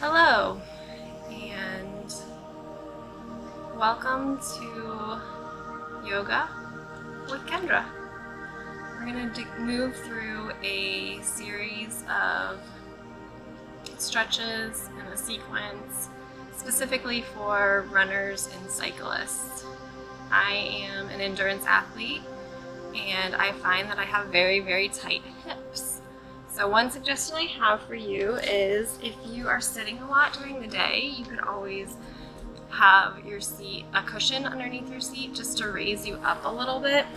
Hello, and welcome to Yoga with Kendra. We're going to move through a series of stretches and a sequence specifically for runners and cyclists. I am an endurance athlete, and I find that I have very, very tight hips. So one suggestion I have for you is if you are sitting a lot during the day, you could always have your seat, a cushion underneath your seat just to raise you up a little bit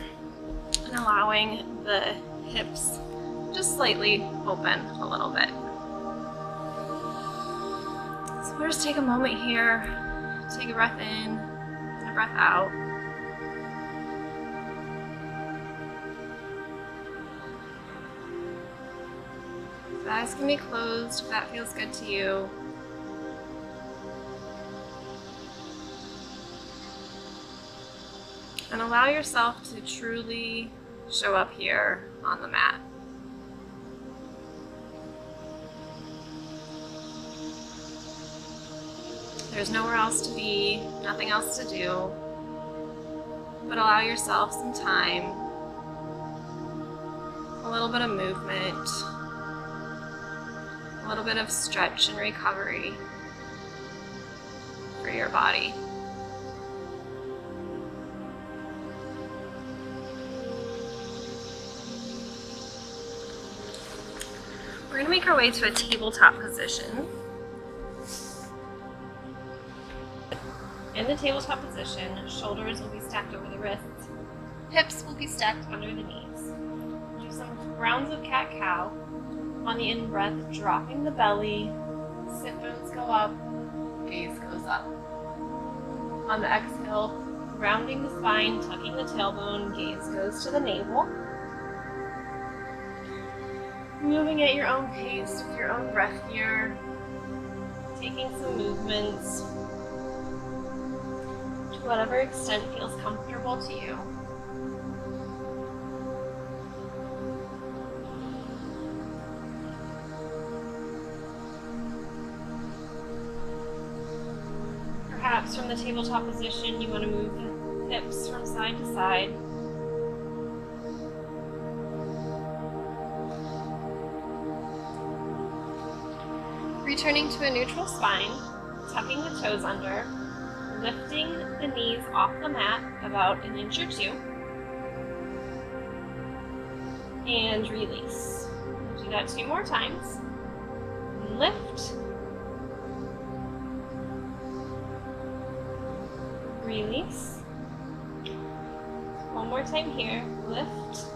and allowing the hips just slightly open a little bit. So we'll just take a moment here, take a breath in and a breath out. Eyes can be closed if that feels good to you. And allow yourself to truly show up here on the mat. There's nowhere else to be, nothing else to do, but allow yourself some time, a little bit of movement, a little bit of stretch and recovery for your body. We're going to make our way to a tabletop position. In the tabletop position, shoulders will be stacked over the wrists, hips will be stacked under the knees. Do some rounds of cat-cow. On the in-breath, dropping the belly, sit bones go up, gaze goes up. On the exhale, rounding the spine, tucking the tailbone, gaze goes to the navel. Moving at your own pace with your own breath here, taking some movements to whatever extent feels comfortable to you. Perhaps from the tabletop position, you want to move the hips from side to side. Returning to a neutral spine, tucking the toes under, lifting the knees off the mat about an inch or two, and release. Do that 2 more times. Lift. Release. 1 more time here. Lift.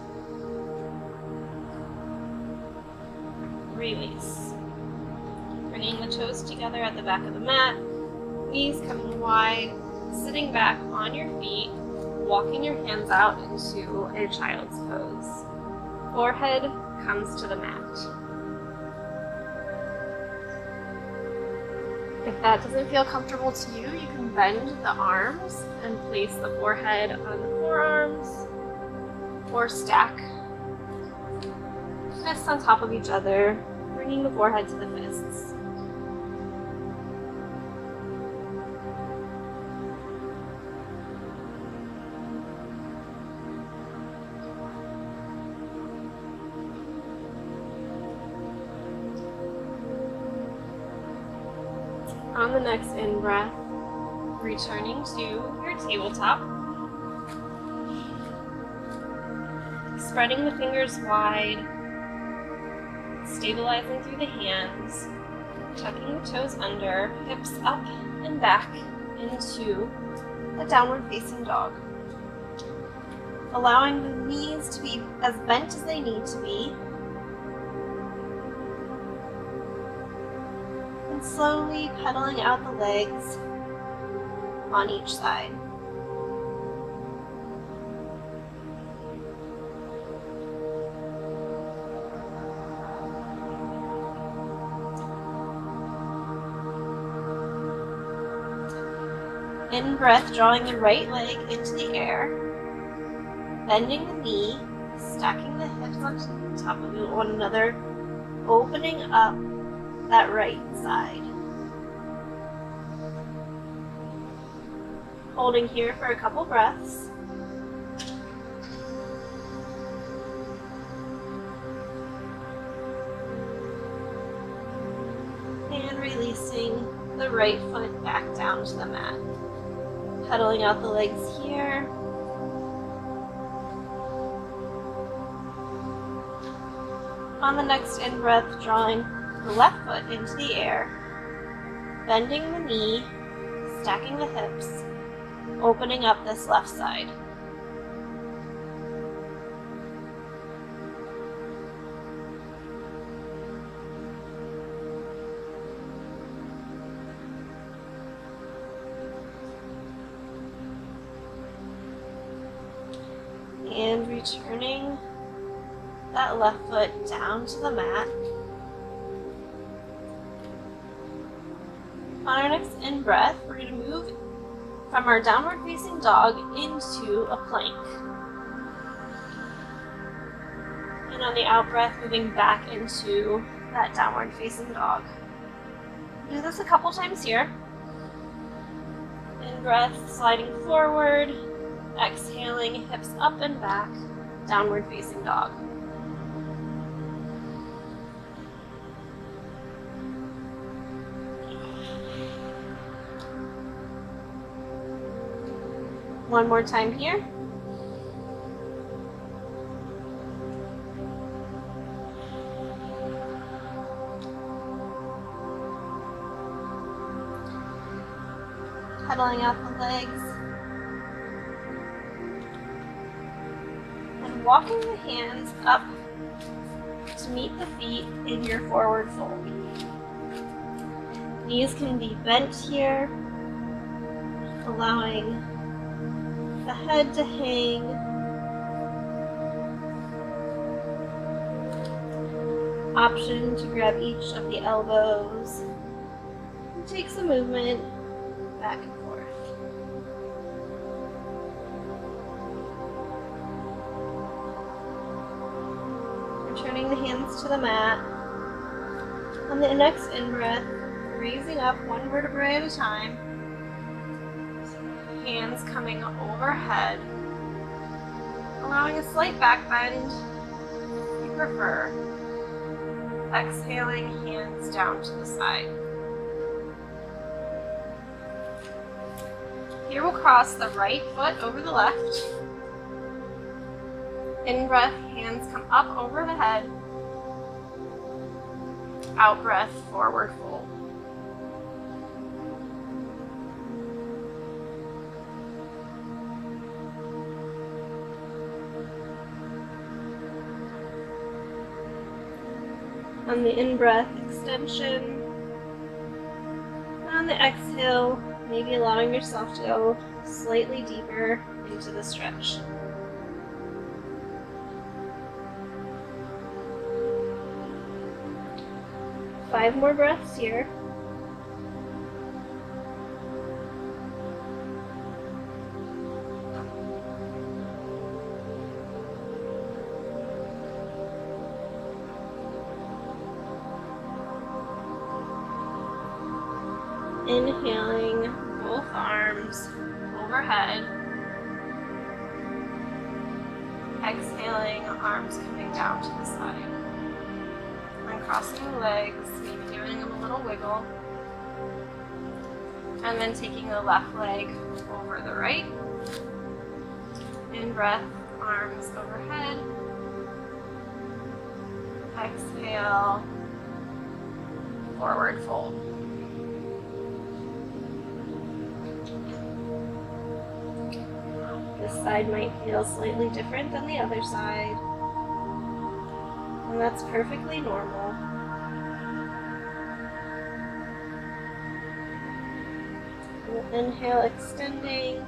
Release. Bringing the toes together at the back of the mat. Knees coming wide. Sitting back on your feet. Walking your hands out into a child's pose. Forehead comes to the mat. If that doesn't feel comfortable to you, you can bend the arms and place the forehead on the forearms, or stack fists on top of each other, bringing the forehead to the fists. On the next in-breath, returning to your tabletop. Spreading the fingers wide, stabilizing through the hands, tucking the toes under, hips up and back into a downward facing dog. Allowing the knees to be as bent as they need to be. Slowly pedaling out the legs on each side. In breath, drawing the right leg into the air, bending the knee, stacking the hips on top of one another, opening up that right side. Holding here for a couple breaths. And releasing the right foot back down to the mat. Pedaling out the legs here. On the next in-breath, drawing the left foot into the air, bending the knee, stacking the hips, opening up this left side. And returning that left foot down to the mat. On our next in-breath, we're going to move from our downward facing dog into a plank. And on the out-breath, moving back into that downward facing dog. Do this a couple times here. In-breath, sliding forward, exhaling, hips up and back, downward facing dog. One more time here. Pedaling out the legs. And walking the hands up to meet the feet in your forward fold. Knees can be bent here, allowing the head to hang. Option to grab each of the elbows and take some movement back and forth. Returning the hands to the mat. On the next in-breath, raising up one vertebrae at a time. Hands coming overhead, allowing a slight back bend if you prefer. Exhaling, hands down to the side. Here we'll cross the right foot over the left. In breath, hands come up over the head. Out breath, forward fold. On the in-breath, extension. On the exhale, maybe allowing yourself to go slightly deeper into the stretch. Five more breaths here. Inhaling, both arms overhead. Exhaling, arms coming down to the side. Uncrossing the legs, maybe giving them a little wiggle. And then taking the left leg over the right. In breath, arms overhead. Exhale, forward fold. This side might feel slightly different than the other side, and that's perfectly normal. We'll inhale, extending,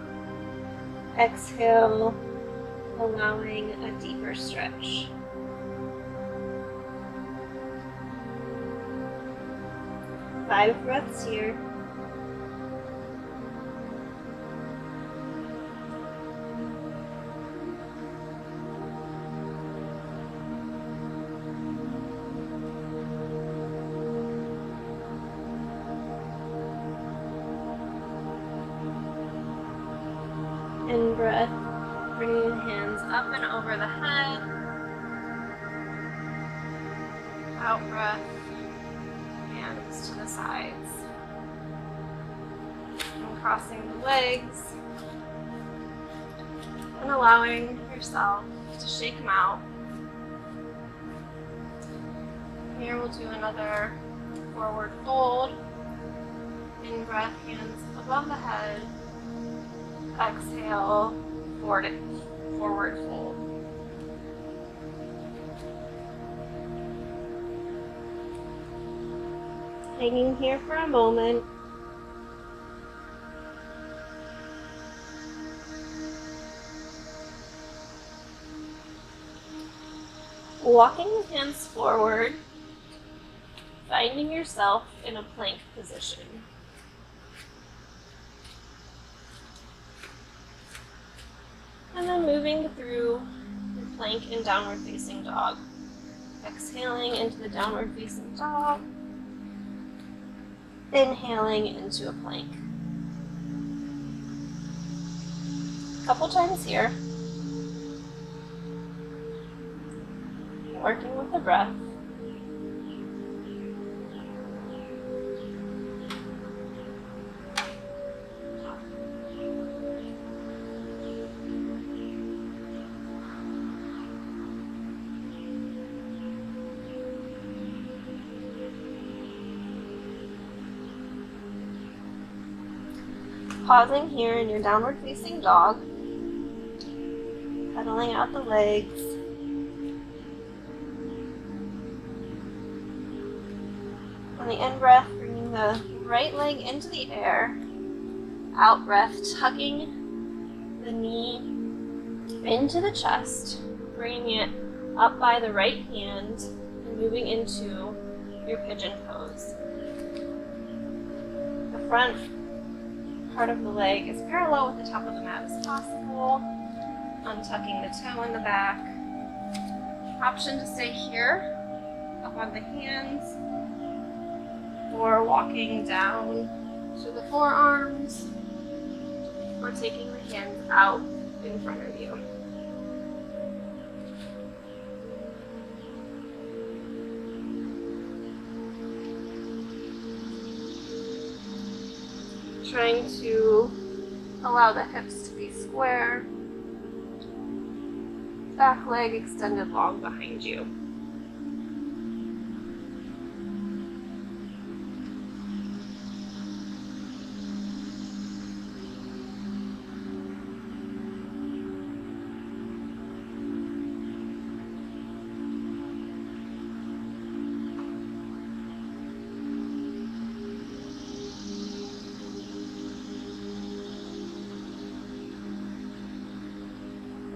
exhale, allowing a deeper stretch. Five breaths here. up and over the head. Out breath, hands to the sides. And crossing the legs and allowing yourself to shake them out. Here we'll do another forward fold. In breath, hands above the head. Exhale, forward fold. Hanging here for a moment. Walking the hands forward, finding yourself in a plank position. And then moving through your plank and downward facing dog. Exhaling into the downward facing dog. Inhaling into a plank. A couple times here. Working with the breath. Pausing here in your downward facing dog, pedaling out the legs, on the in breath, bringing the right leg into the air, out breath, tucking the knee into the chest, bringing it up by the right hand, and moving into your pigeon pose. The front part of the leg is parallel with the top of the mat as possible. Untucking the toe in the back. Option to stay here, up on the hands, or walking down to the forearms, or taking the hands out in front of you. Trying to allow the hips to be square, back leg extended long behind you.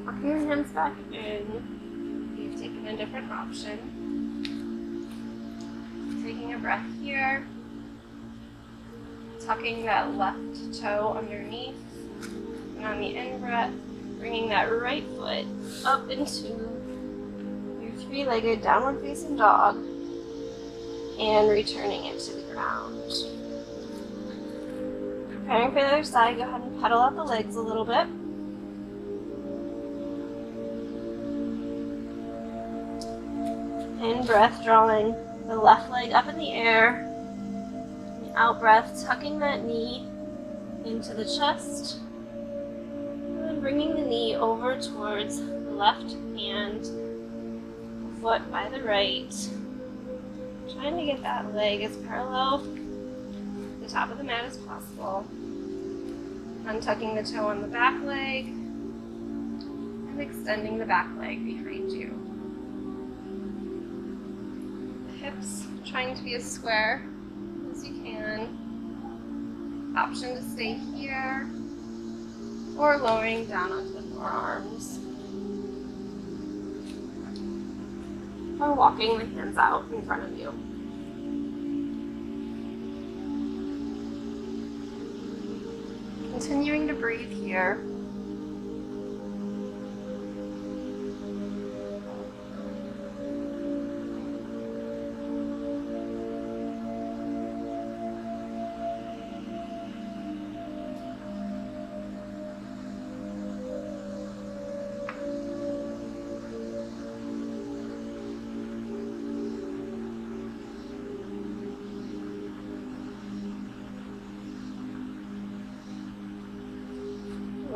Walking your hands back in, you've taken a different option. Taking a breath here, tucking that left toe underneath, and on the in breath, bringing that right foot up into your three-legged downward facing dog, and returning it to the ground. Preparing for the other side, go ahead and pedal out the legs a little bit. In breath, drawing the left leg up in the air. Out breath, tucking that knee into the chest. And bringing the knee over towards the left hand, foot by the right. Trying to get that leg as parallel to the top of the mat as possible. Untucking the toe on the back leg and extending the back leg behind you. Hips trying to be as square as you can. Option to stay here or lowering down onto the forearms. Or walking the hands out in front of you. Continuing to breathe here.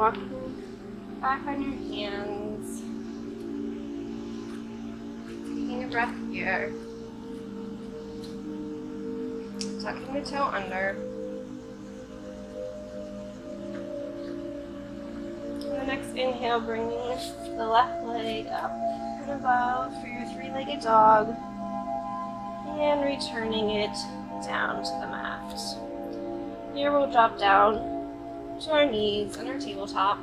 Walking back on your hands. Taking a breath here. Tucking the toe under. On the next inhale, bringing the left leg up and above for your three-legged dog. And returning it down to the mat. Here we'll drop down to our knees and our tabletop.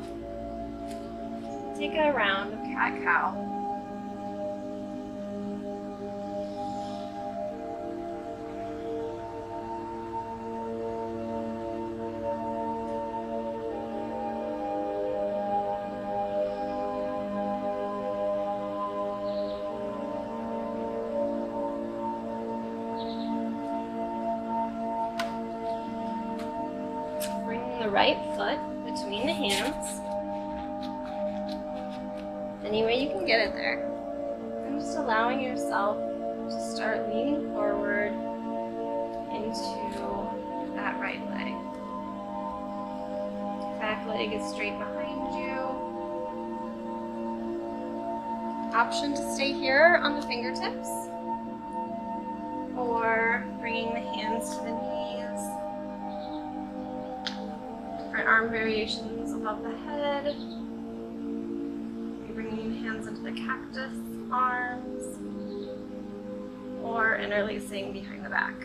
Take a round of cat-cow. The right foot between the hands, any way you can get it there, and just allowing yourself to start leaning forward into that right leg. Back leg is straight behind you. Option to stay here on the fingertips, or bringing the hands to the knees. Arm variations above the head. You're bringing your hands into the cactus arms, or interlacing behind the back.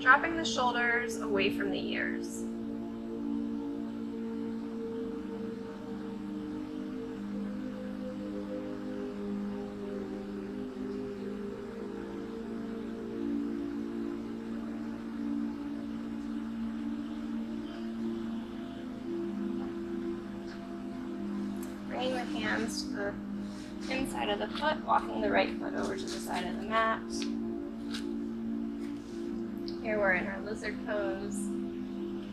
Dropping the shoulders away from the ears. Bringing the hands to the inside of the foot, walking the right foot over to the side of the mat. Here we're in our lizard pose.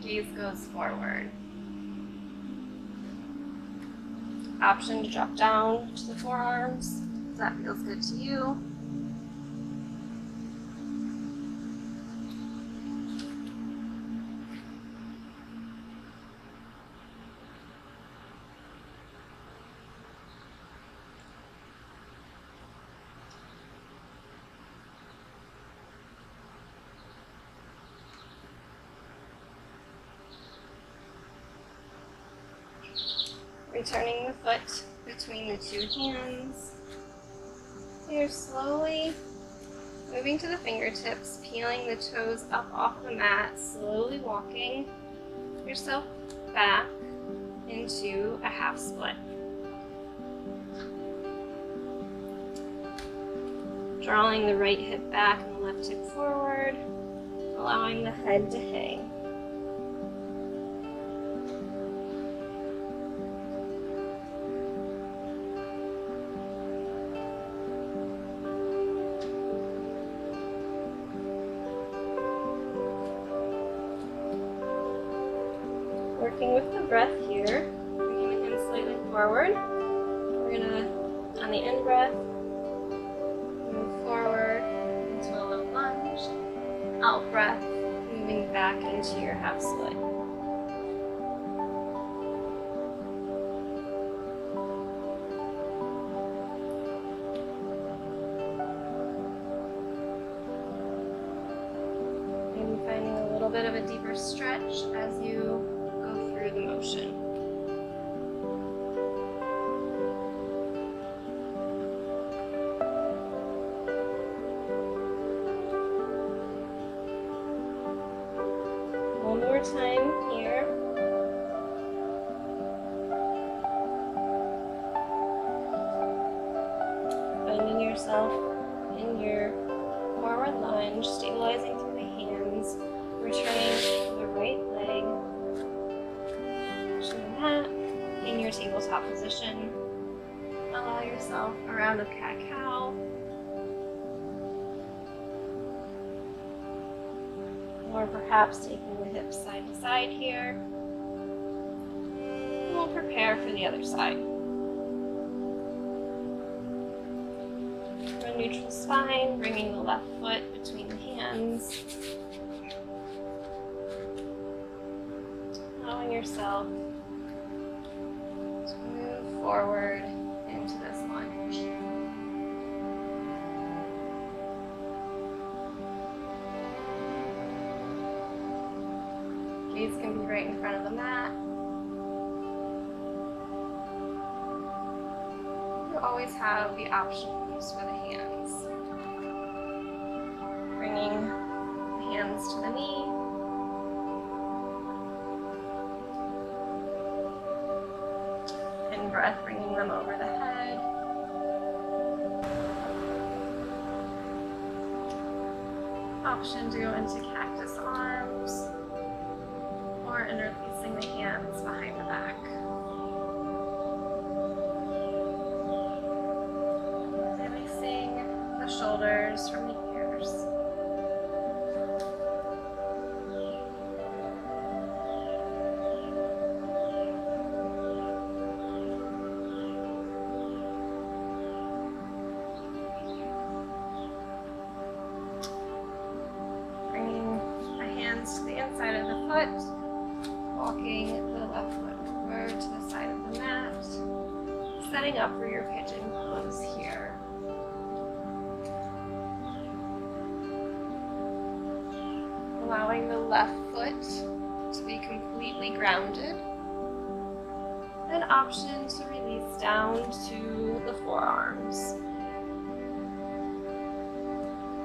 Gaze goes forward. Option to drop down to the forearms, if that feels good to you. Returning the foot between the two hands. You're slowly moving to the fingertips, peeling the toes up off the mat, slowly walking yourself back into a half split. Drawing the right hip back and the left hip forward, allowing the head to hang. Working with the breath here, bringing the hands slightly forward. We're gonna, on the in breath, move forward into a low lunge. Out breath, moving back into your half split. Maybe finding a little bit of a deeper stretch as you through the motion. One more time here. Finding yourself in your forward lunge, stabilizing through the hands, returning to the right leg. That in your tabletop position. Allow yourself a round of cat-cow. Or perhaps taking the hips side to side here. And we'll prepare for the other side. For a neutral spine, bringing the left foot between the hands. yourself to move forward into this lunge. Gaze can be right in front of the mat. You always have the option of use for the hands. Bringing the hands to the knee. In breath, bringing them over the head. Option to go into cactus arms, or interlacing the hands behind the back. Releasing the shoulders from the ears. Bringing the hands to the inside of the foot. Walking the left foot over to the side of the mat, setting up for your pigeon pose here. Allowing the left foot to be completely grounded. An option to release down to the forearms.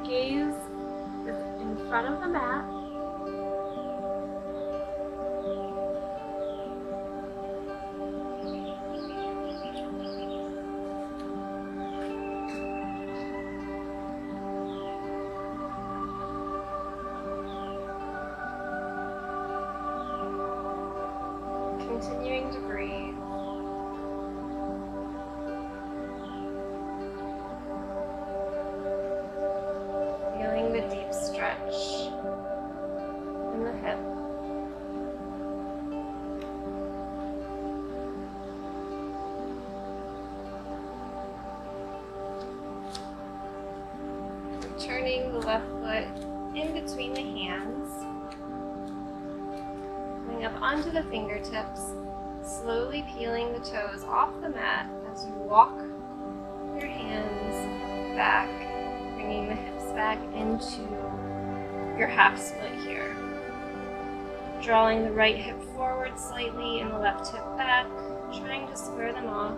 Gaze is in front of the mat. Continuing to breathe. Feeling the deep stretch in the hip. Turning the left foot in between the hands. Up onto the fingertips, slowly peeling the toes off the mat as you walk your hands back, bringing the hips back into your half split here. Drawing the right hip forward slightly and the left hip back, trying to square them off,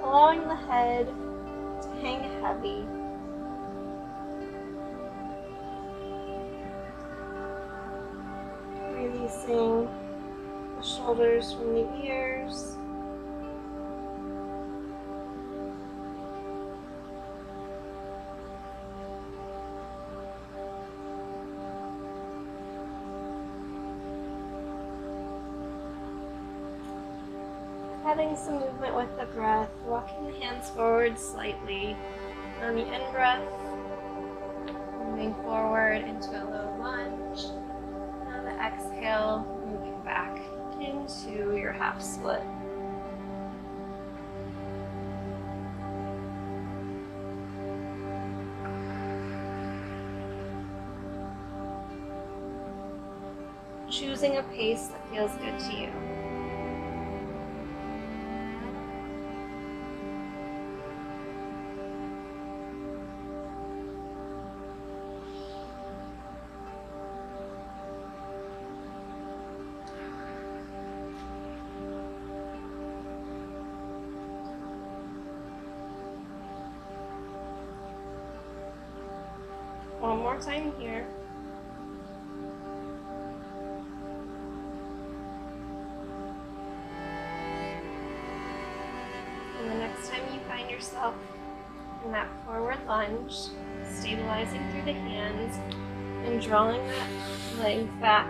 allowing the head to hang heavy. Releasing the shoulders from the ears. Adding some movement with the breath, walking the hands forward slightly. On the in-breath, moving forward into a low lunge. On the exhale, moving back into your half split. Choosing a pace that feels good to you. One more time here. And the next time you find yourself in that forward lunge, stabilizing through the hands and drawing that leg back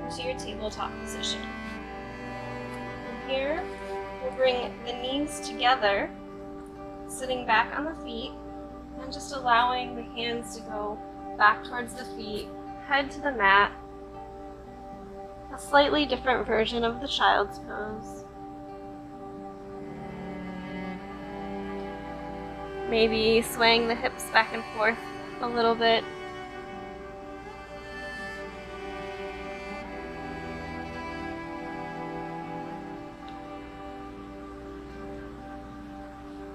into your tabletop position. And here, we'll bring the knees together, sitting back on the feet, and just allowing the hands to go back towards the feet, head to the mat. A slightly different version of the child's pose. Maybe swaying the hips back and forth a little bit.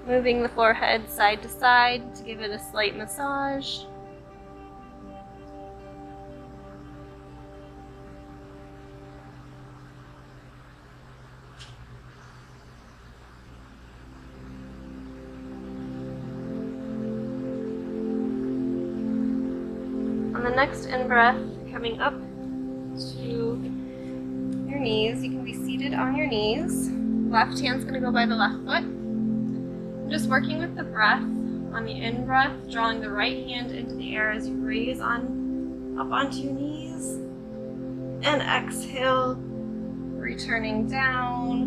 Moving the forehead side to side to give it a slight massage. On the next in-breath, coming up to your knees, you can be seated on your knees. Left hand's going to go by the left foot. I'm just working with the breath on the in-breath, drawing the right hand into the air as you raise up onto your knees. And exhale, returning down,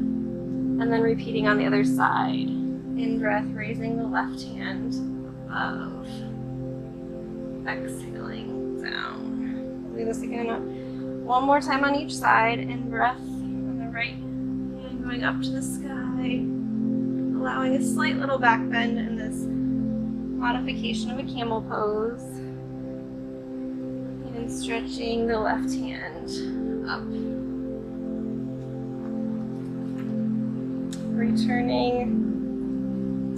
and then repeating on the other side. In-breath, raising the left hand above. Exhaling down. We'll do this again. One more time on each side. In-breath on the right hand going up to the sky. Allowing a slight little back bend in this modification of a camel pose. And stretching the left hand up. Returning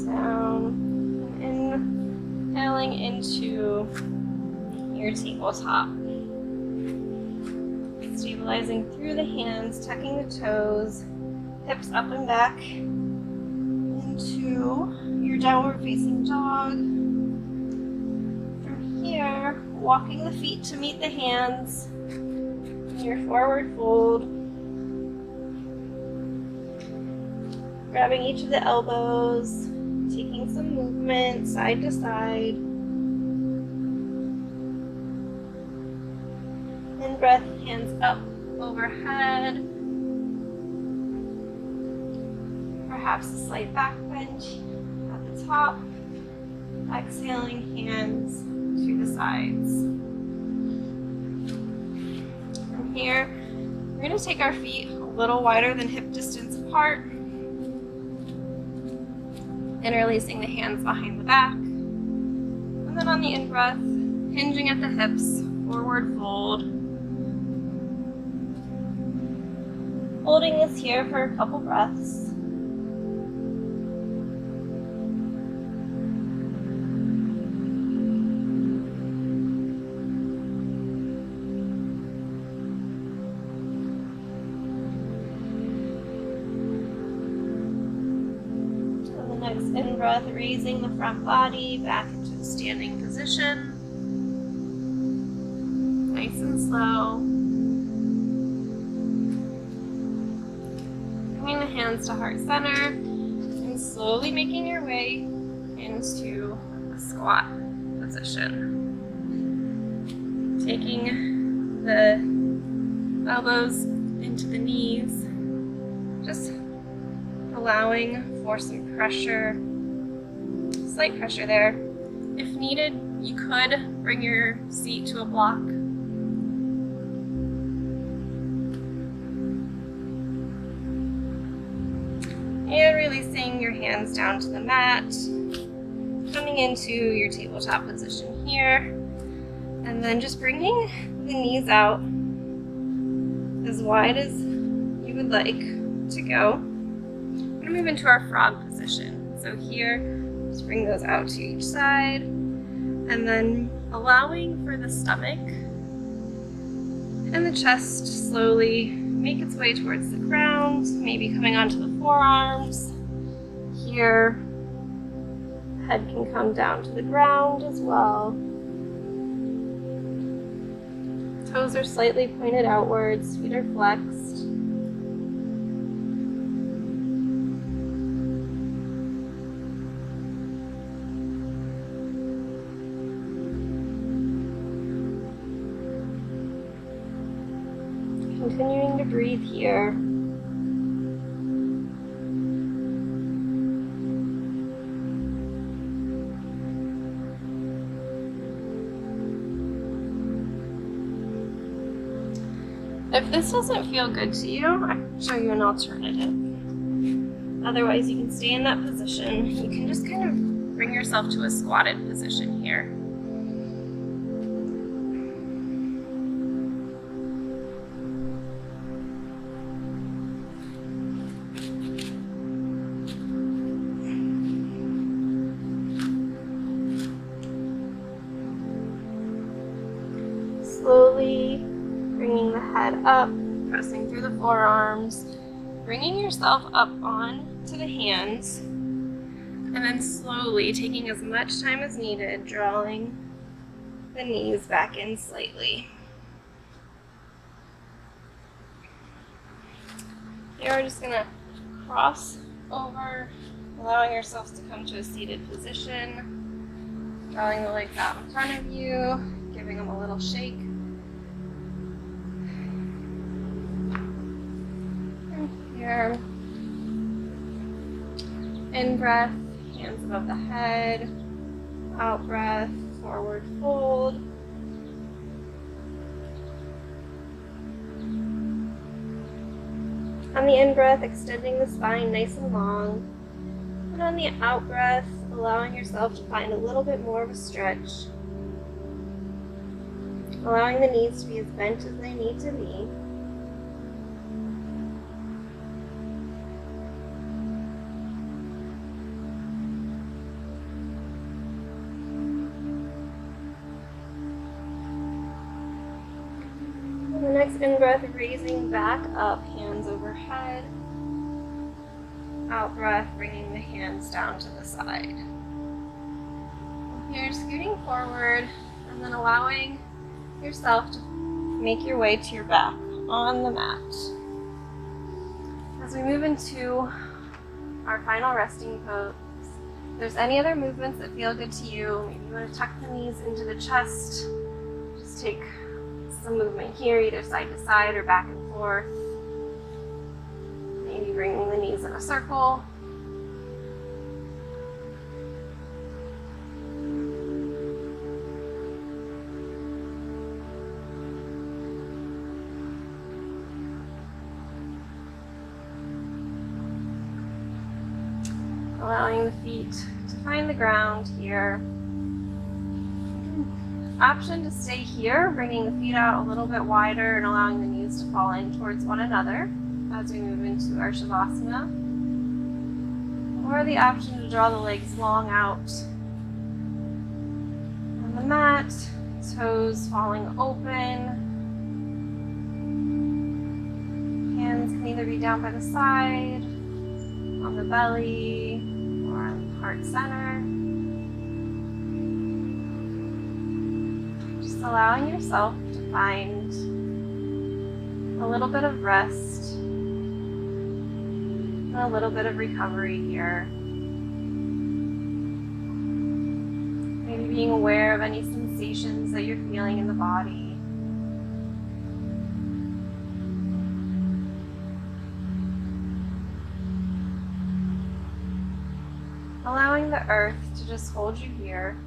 down. And inhaling into your tabletop. Stabilizing through the hands, tucking the toes, hips up and back into your downward facing dog. From here, walking the feet to meet the hands in your forward fold. Grabbing each of the elbows, taking some movement side to side. In-breath, hands up overhead. Perhaps a slight back bend at the top. Exhaling, hands to the sides. From here, we're going to take our feet a little wider than hip distance apart. Interlacing the hands behind the back. And then on the in-breath, hinging at the hips, forward fold. Holding this here for a couple breaths. And the next in-breath, raising the front body back into the standing position. Nice and slow. Bringing the hands to heart center and slowly making your way into a squat position. Taking the elbows into the knees, just allowing for some pressure, slight pressure there. If needed, you could bring your seat to a block. And releasing your hands down to the mat, coming into your tabletop position here, and then just bringing the knees out as wide as you would like to go. We're going to move into our frog position. So here, just bring those out to each side, and then allowing for the stomach and the chest slowly make its way towards the ground, maybe coming onto the forearms. Here, head can come down to the ground as well. Toes are slightly pointed outwards, feet are flexed. Continuing to breathe here. If this doesn't feel good to you, I can show you an alternative. Otherwise, you can stay in that position. You can just kind of bring yourself to a squatted position here. head up, pressing through the forearms, bringing yourself up onto the hands, and then slowly taking as much time as needed, drawing the knees back in slightly. You're just gonna cross over, allowing yourselves to come to a seated position, drawing the legs out in front of you, giving them a little shake. And here, in breath, hands above the head, out breath, forward fold. On the in-breath, extending the spine nice and long. And on the out-breath, allowing yourself to find a little bit more of a stretch. Allowing the knees to be as bent as they need to be. The next in-breath, raising back up, hands overhead. Out-breath, bringing the hands down to the side. Here, scooting forward, and then allowing yourself to make your way to your back on the mat. As we move into our final resting pose, if there's any other movements that feel good to you, maybe you want to tuck the knees into the chest, just take some movement here, either side to side or back and forth. Maybe bringing the knees in a circle. Allowing the feet to find the ground here. Option to stay here, bringing the feet out a little bit wider and allowing the knees to fall in towards one another as we move into our Shavasana. Or the option to draw the legs long out on the mat, toes falling open. Hands can either be down by the side, on the belly, or on the heart center. Allowing yourself to find a little bit of rest and a little bit of recovery here. Maybe being aware of any sensations that you're feeling in the body. Allowing the earth to just hold you here.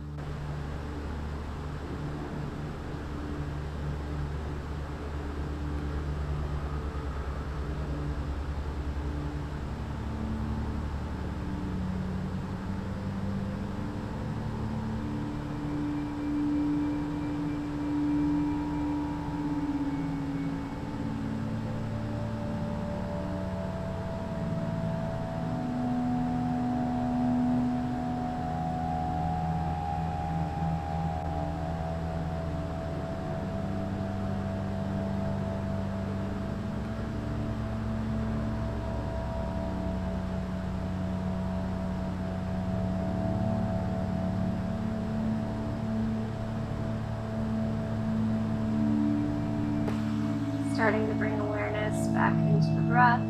Starting to bring awareness back into the breath.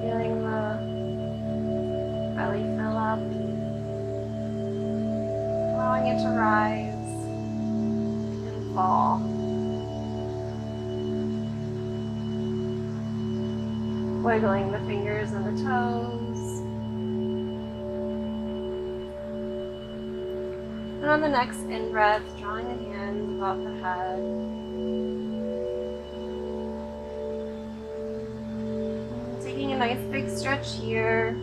Feeling the belly fill up. Allowing it to rise and fall. Wiggling the fingers and the toes. And on the next in-breath, drawing the hands above the head. And taking a nice big stretch here.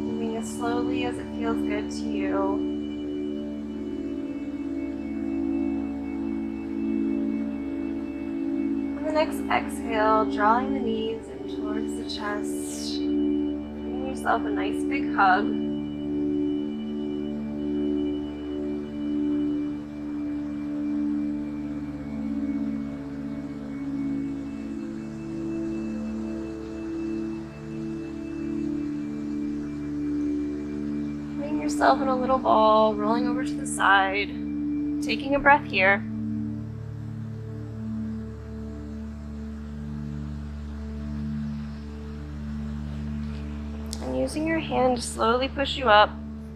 Moving as slowly as it feels good to you. On the next exhale, drawing the knees in towards the chest. Giving yourself a nice big hug. yourself in a little ball, rolling over to the side, taking a breath here. And using your hand to slowly push you up,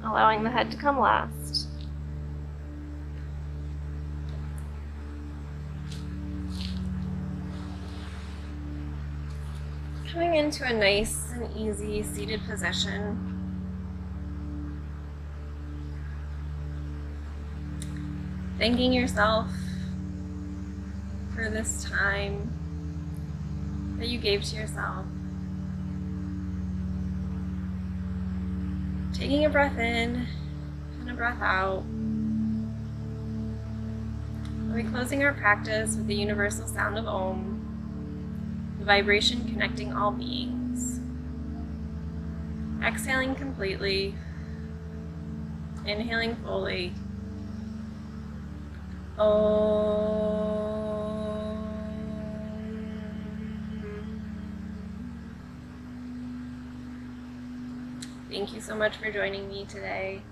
allowing the head to come last. Coming into a nice and easy seated position. Thanking yourself for this time that you gave to yourself. Taking a breath in and a breath out. We'll be closing our practice with the universal sound of Om, the vibration connecting all beings. Exhaling completely, inhaling fully. Om. Thank you so much for joining me today.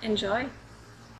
Enjoy.